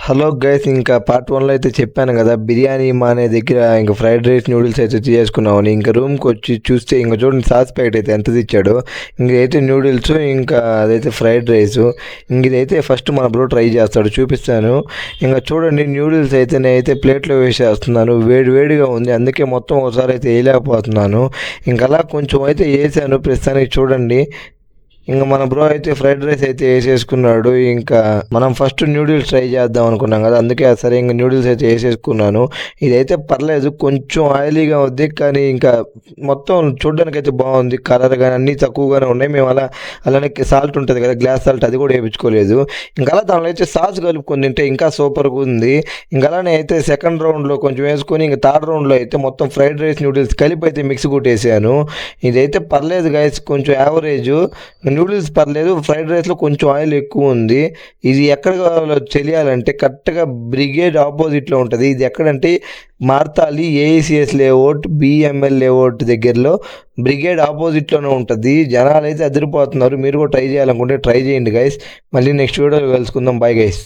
Hello guys, ఇంకా part 1లో అయితే చెప్పాను కదా, బిర్యానీ మా అనే దగ్గర ఇంకా ఫ్రైడ్ రైస్ నూడిల్స్ అయితే చేసుకున్నామని. ఇంకా రూమ్కి వచ్చి చూస్తే ఇంకా చూడండి సాస్ ప్యాకెట్ అయితే ఎంత ఇచ్చాడు. ఇంకైతే నూడిల్స్, ఇంకా అదైతే ఫ్రైడ్ రైస్. ఇంక ఇదైతే ఫస్ట్ మన బ్రో ట్రై చేస్తాడు, చూపిస్తాను. ఇంకా చూడండి నూడిల్స్ అయితే నేనైతే ప్లేట్లో వేసేస్తున్నాను. వేడి వేడిగా ఉంది, అందుకే మొత్తం ఒకసారి అయితే వేయలేకపోతున్నాను. ఇంకా అలా కొంచెం అయితే వేసాను ప్రస్తుతానికి. చూడండి ఇంకా మన బ్రో అయితే ఫ్రైడ్ రైస్ అయితే వేసేసుకున్నాడు. ఇంకా మనం ఫస్ట్ న్యూడిల్స్ ట్రై చేద్దాం అనుకున్నాం కదా, అందుకే సరే ఇంకా న్యూడిల్స్ అయితే వేసేసుకున్నాను. ఇదైతే పర్లేదు, కొంచెం ఆయిలీగా ఉంది, కానీ ఇంకా మొత్తం చూడడానికి అయితే బాగుంది. కలర్ కానీ అన్నీ తక్కువగానే ఉన్నాయి. మేము అలానే సాల్ట్ ఉంటుంది కదా, గ్లాస్ సాల్ట్, అది కూడా వేయించుకోలేదు. ఇంకా అలా దానిలో అయితే సాస్ కలుపుకొని తింటే ఇంకా సూపర్గా ఉంది. ఇంకా అలానే అయితే సెకండ్ రౌండ్లో కొంచెం వేసుకొని, ఇంకా థర్డ్ రౌండ్లో అయితే మొత్తం ఫ్రైడ్ రైస్ నూడిల్స్ కలిపి అయితే మిక్స్ కొట్టేసాను. ఇదైతే పర్లేదు గైస్, కొంచెం యావరేజ్. నూడిల్స్ పర్లేదు, ఫ్రైడ్ రైస్లో కొంచెం ఆయిల్ ఎక్కువ ఉంది. ఇది ఎక్కడ తెలియాలంటే కరెక్ట్గా బ్రిగేడ్ ఆపోజిట్లో ఉంటుంది. ఇది ఎక్కడంటే మార్తాలి ఏఈసిఎస్ లేఅవుట్ బిఎంఎల్ లేఅవుట్ దగ్గరలో బ్రిగేడ్ ఆపోజిట్లోనే ఉంటుంది. జనాలు అయితే అదిరిపోతున్నారు. మీరు కూడా ట్రై చేయాలనుకుంటే ట్రై చేయండి గైస్. మళ్ళీ నెక్స్ట్ వీడియోలో కలుసుకుందాం. Bye guys.